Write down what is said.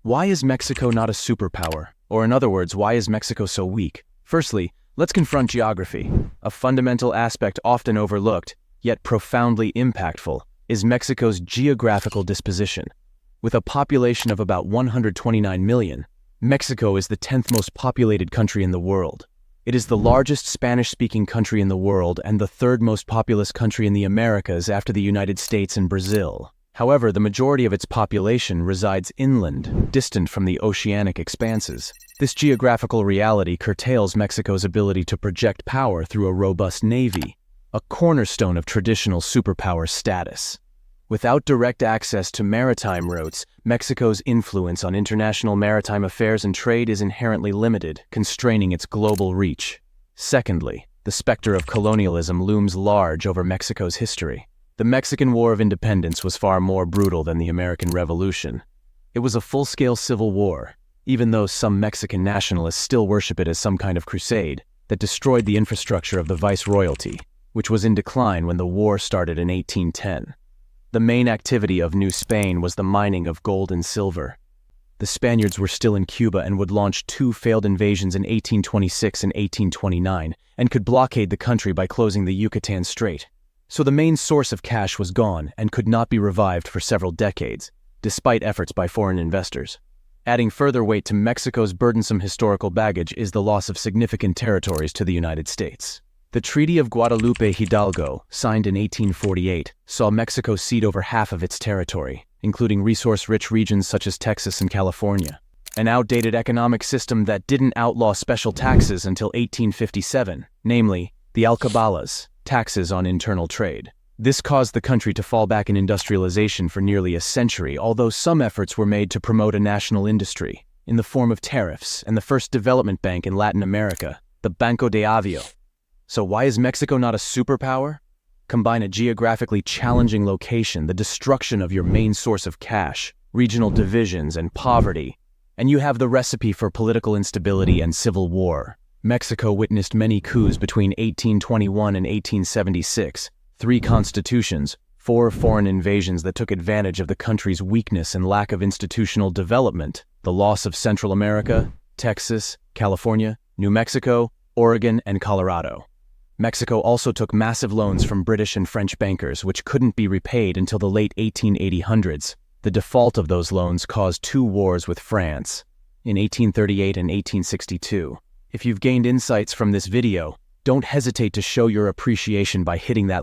Why is Mexico not a superpower? Or in other words, why is Mexico so weak? Firstly, let's confront geography. A fundamental aspect often overlooked, yet profoundly impactful, is Mexico's geographical disposition. With a population of about 129 million, Mexico is the 10th most populated country in the world. It is the largest Spanish-speaking country in the world and the third most populous country in the Americas after the United States and Brazil. However, the majority of its population resides inland, distant from the oceanic expanses. This geographical reality curtails Mexico's ability to project power through a robust navy, a cornerstone of traditional superpower status. Without direct access to maritime routes, Mexico's influence on international maritime affairs and trade is inherently limited, constraining its global reach. Secondly, the specter of colonialism looms large over Mexico's history. The Mexican War of Independence was far more brutal than the American Revolution. It was a full-scale civil war, even though some Mexican nationalists still worship it as some kind of crusade, that destroyed the infrastructure of the viceroyalty, which was in decline when the war started in 1810. The main activity of New Spain was the mining of gold and silver. The Spaniards were still in Cuba and would launch two failed invasions in 1826 and 1829, and could blockade the country by closing the Yucatan Strait. So the main source of cash was gone and could not be revived for several decades, despite efforts by foreign investors. Adding further weight to Mexico's burdensome historical baggage is the loss of significant territories to the United States. The Treaty of Guadalupe Hidalgo, signed in 1848, saw Mexico cede over half of its territory, including resource-rich regions such as Texas and California. An outdated economic system that didn't outlaw special taxes until 1857, namely the alcabalas, taxes on internal trade. This caused the country to fall back in industrialization for nearly a century, although some efforts were made to promote a national industry, in the form of tariffs and the first development bank in Latin America, the Banco de Avio. So why is Mexico not a superpower? Combine a geographically challenging location, the destruction of your main source of cash, regional divisions, and poverty, and you have the recipe for political instability and civil war. Mexico witnessed many coups between 1821 and 1876, 3 constitutions, 4 foreign invasions that took advantage of the country's weakness and lack of institutional development, the loss of Central America, Texas, California, New Mexico, Oregon, and Colorado. Mexico also took massive loans from British and French bankers, which couldn't be repaid until the late 1880s. The default of those loans caused 2 wars with France, in 1838 and 1862. If you've gained insights from this video, don't hesitate to show your appreciation by hitting that